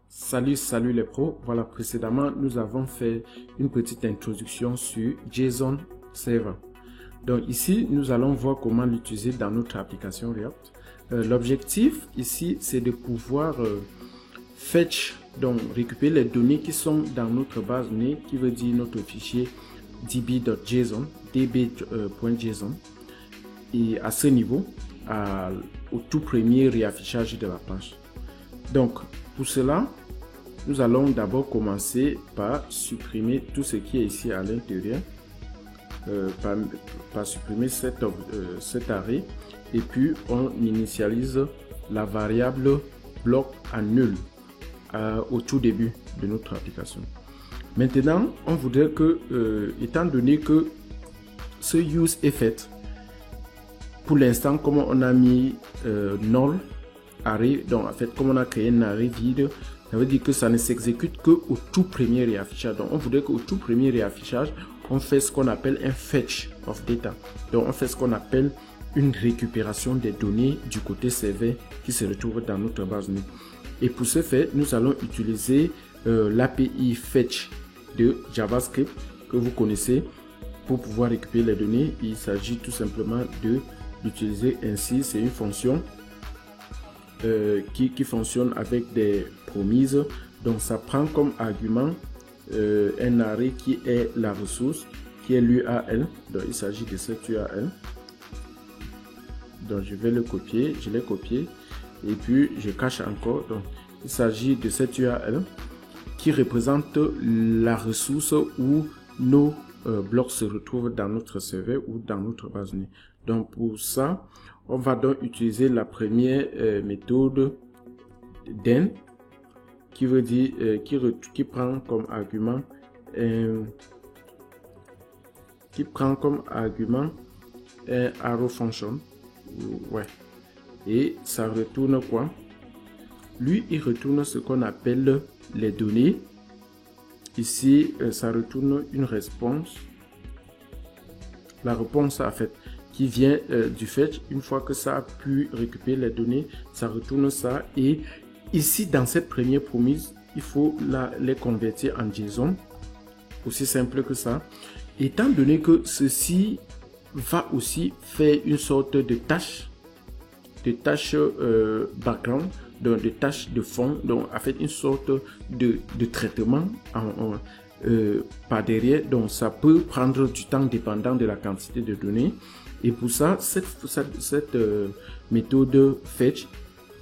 Salut les pros. Voilà, précédemment, nous avons fait une petite introduction sur JSON Server. Donc ici, nous allons voir comment l'utiliser dans notre application React. L'objectif ici, c'est de pouvoir fetch, donc récupérer les données qui sont dans notre base de données, qui veut dire notre fichier db.json, db.json. Et à ce niveau, au tout premier réaffichage de la page. Donc, pour cela, nous allons d'abord commencer par supprimer tout ce qui est ici à l'intérieur, par supprimer cet arrêt, et puis on initialise la variable bloc à nul au tout début de notre application. Maintenant, on voudrait que, étant donné que ce use est fait, pour l'instant, comme on a mis null array, donc en fait, comme on a créé un array vide, ça veut dire que ça ne s'exécute que au tout premier réaffichage. Donc, on voudrait qu'au tout premier réaffichage, on fait ce qu'on appelle un fetch of data. Donc, on fait ce qu'on appelle une récupération des données du côté serveur qui se retrouve dans notre base de données. Et pour ce faire, nous allons utiliser l'API fetch de JavaScript que vous connaissez pour pouvoir récupérer les données. Il s'agit tout simplement de l'utiliser ainsi. C'est une fonction qui fonctionne avec des promises. Donc ça prend comme argument un array qui est la ressource, qui est l'URL. Donc il s'agit de cette URL. Donc je vais le copier, je l'ai copié et puis je cache encore. Donc il s'agit de cette URL qui représente la ressource où nos blocs se retrouvent dans notre serveur ou dans notre base de données. Donc pour ça, on va donc utiliser la première méthode den qui veut dire qui prend comme argument un arrow function, ouais, et ça retourne quoi? Lui, il retourne ce qu'on appelle les données. Ici, ça retourne une réponse. La réponse en fait qui vient du fetch. Une fois que ça a pu récupérer les données, ça retourne ça. Et ici, dans cette première promise, il faut les convertir en JSON. Aussi simple que ça. Étant donné que ceci va aussi faire une sorte de tâche background, donc de tâches de fond, donc en fait une sorte de traitement par derrière. Donc ça peut prendre du temps dépendant de la quantité de données. Et pour ça, cette méthode fetch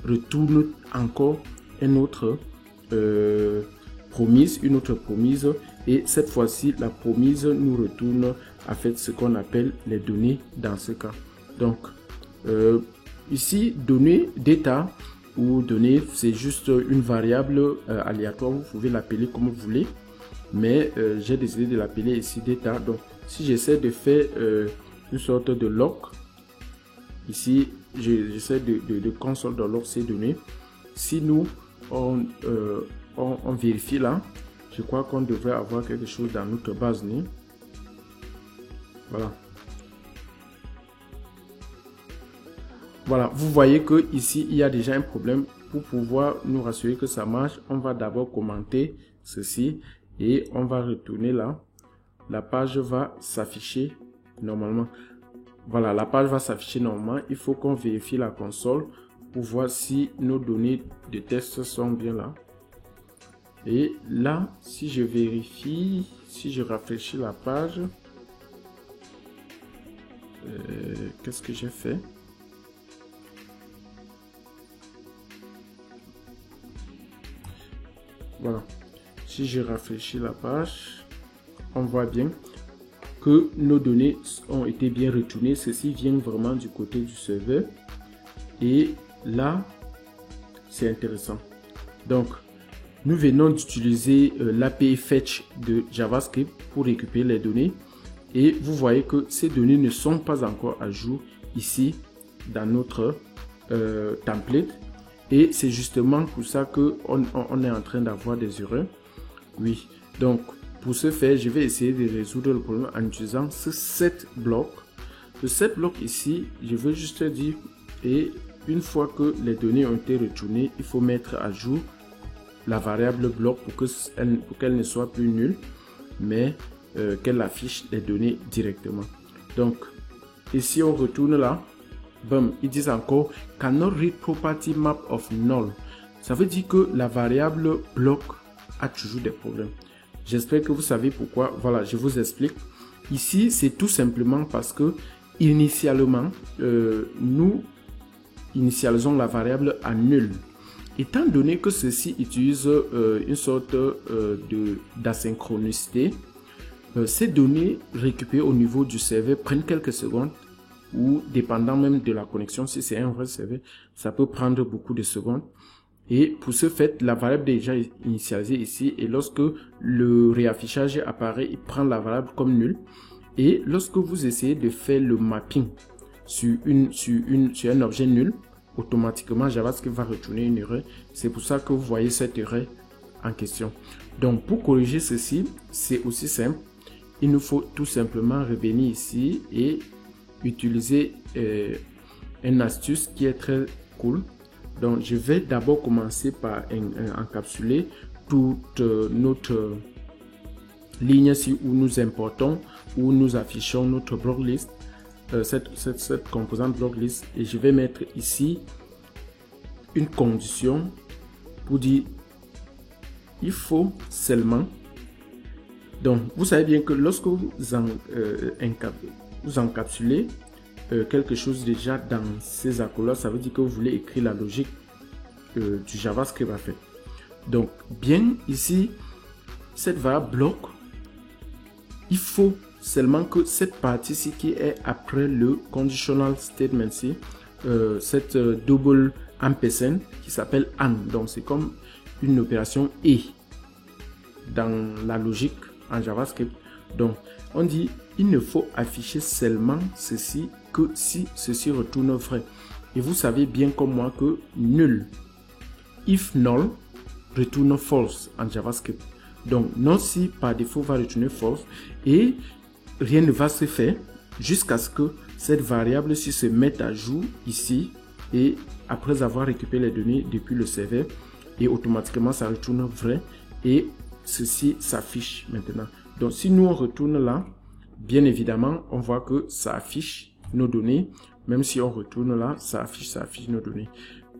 retourne encore une autre promise, et cette fois-ci la promise nous retourne en fait ce qu'on appelle les données dans ce cas. Donc ici, données, data ou données, c'est juste une variable aléatoire, vous pouvez l'appeler comme vous voulez, mais j'ai décidé de l'appeler ici data. Donc si j'essaie de faire une sorte de log, ici j'essaie de console dans log ces données. Si nous on vérifie là, je crois qu'on devrait avoir quelque chose dans notre base de données. Voilà, vous voyez que ici il y a déjà un problème. Pour pouvoir nous rassurer que ça marche, on va d'abord commenter ceci et on va retourner là. La page va s'afficher normalement. Voilà, la page va s'afficher normalement. Il faut qu'on vérifie la console pour voir si nos données de test sont bien là. Et là, si je vérifie, si je rafraîchis la page, qu'est-ce que j'ai fait? Voilà, si je rafraîchis la page, on voit bien que nos données ont été bien retournées. Ceci vient vraiment du côté du serveur. Et là, c'est intéressant. Donc, nous venons d'utiliser l'API fetch de JavaScript pour récupérer les données. Et vous voyez que ces données ne sont pas encore à jour ici dans notre template. Et c'est justement pour ça qu'on est en train d'avoir des erreurs. Oui, donc pour ce faire, je vais essayer de résoudre le problème en utilisant ce set bloc. Le set bloc ici, je veux juste dire, et une fois que les données ont été retournées, il faut mettre à jour la variable bloc pour qu'elle ne soit plus nulle, mais qu'elle affiche les données directement. Donc, ici on retourne là, bam, ils disent encore cannot read property map of null. Ça veut dire que la variable bloc a toujours des problèmes. J'espère que vous savez pourquoi. Voilà, je vous explique. Ici, c'est tout simplement parce que initialement, nous initialisons la variable à nul. Étant donné que ceci utilise une sorte d'asynchronicité, ces données récupérées au niveau du serveur prennent quelques secondes, ou dépendant même de la connexion, si c'est un vrai serveur, ça peut prendre beaucoup de secondes. Et pour ce fait, la variable est déjà initialisée ici, et lorsque le réaffichage apparaît, il prend la variable comme nulle. Et lorsque vous essayez de faire le mapping sur un objet nul, automatiquement JavaScript va retourner une erreur. C'est pour ça que vous voyez cette erreur en question. Donc pour corriger ceci, c'est aussi simple. Il nous faut tout simplement revenir ici et utiliser une astuce qui est très cool. Donc je vais d'abord commencer par encapsuler toute notre ligne ici où nous importons, où nous affichons notre block list, cette composante block list, et je vais mettre ici une condition pour dire il faut seulement. Donc vous savez bien que lorsque vous encapsulez quelque chose déjà dans ces accords là, ça veut dire que vous voulez écrire la logique du JavaScript en fait. Donc bien ici, cette variable bloc, il faut seulement que cette partie-ci qui est après le conditional statement ici, cette double ampersand qui s'appelle AND, donc c'est comme une opération et dans la logique en JavaScript. Donc on dit il ne faut afficher seulement ceci que si ceci retourne vrai. Et vous savez bien comme moi que nul, if null, retourne false en JavaScript. Donc non si par défaut va retourner false, et rien ne va se faire jusqu'à ce que cette variable ci se mette à jour ici, et après avoir récupéré les données depuis le serveur, et automatiquement ça retourne vrai et ceci s'affiche maintenant. Donc si nous on retourne là, bien évidemment on voit que ça affiche nos données. Même si on retourne là, ça affiche nos données.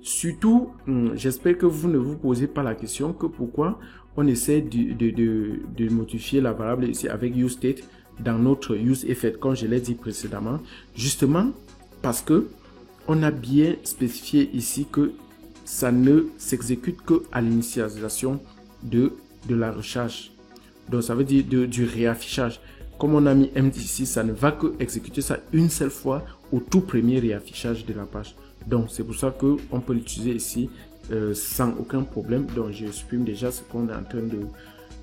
Surtout, j'espère que vous ne vous posez pas la question que pourquoi on essaie de modifier la variable ici avec useState dans notre useEffect, comme je l'ai dit précédemment. Justement parce que on a bien spécifié ici que ça ne s'exécute que à l'initialisation de la recharge. Donc ça veut dire du réaffichage. Comme on a mis M ici, ça ne va que exécuter ça une seule fois au tout premier réaffichage de la page. Donc c'est pour ça que on peut l'utiliser ici sans aucun problème. Donc je supprime déjà ce qu'on est en train de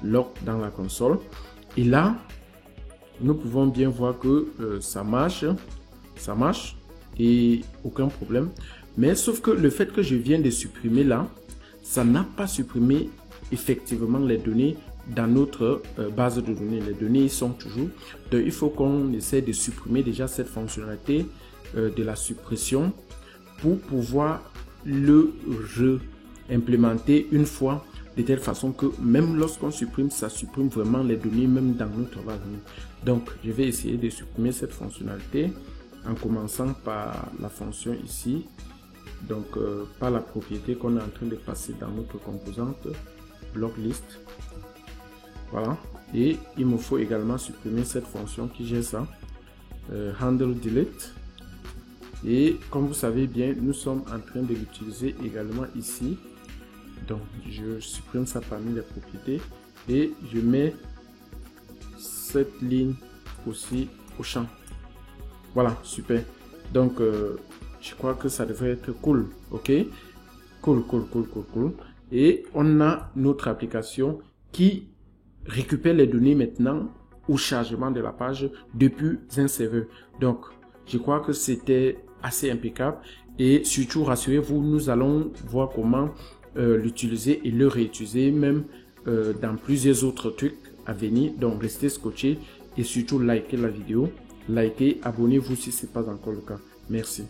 log dans la console. Et là, nous pouvons bien voir que ça marche et aucun problème. Mais sauf que le fait que je viens de supprimer là, ça n'a pas supprimé effectivement les données dans notre base de données. Les données sont toujours. Donc il faut qu'on essaie de supprimer déjà cette fonctionnalité de la suppression pour pouvoir le réimplémenter une fois, de telle façon que même lorsqu'on supprime, ça supprime vraiment les données même dans notre base de données. Donc je vais essayer de supprimer cette fonctionnalité en commençant par la fonction ici, donc par la propriété qu'on est en train de passer dans notre composante block list. Voilà, et il me faut également supprimer cette fonction qui gère ça, handle delete. Et comme vous savez bien, nous sommes en train de l'utiliser également ici. Donc je supprime ça parmi les propriétés et je mets cette ligne aussi au champ. Voilà, super. Donc je crois que ça devrait être cool. Ok, cool. Et on a notre application qui récupère les données maintenant au chargement de la page depuis un serveur. Donc je crois que c'était assez impeccable, et surtout rassurez-vous, nous allons voir comment l'utiliser et le réutiliser même dans plusieurs autres trucs à venir. Donc restez scotchés et surtout likez la vidéo, abonnez-vous si ce n'est pas encore le cas. Merci.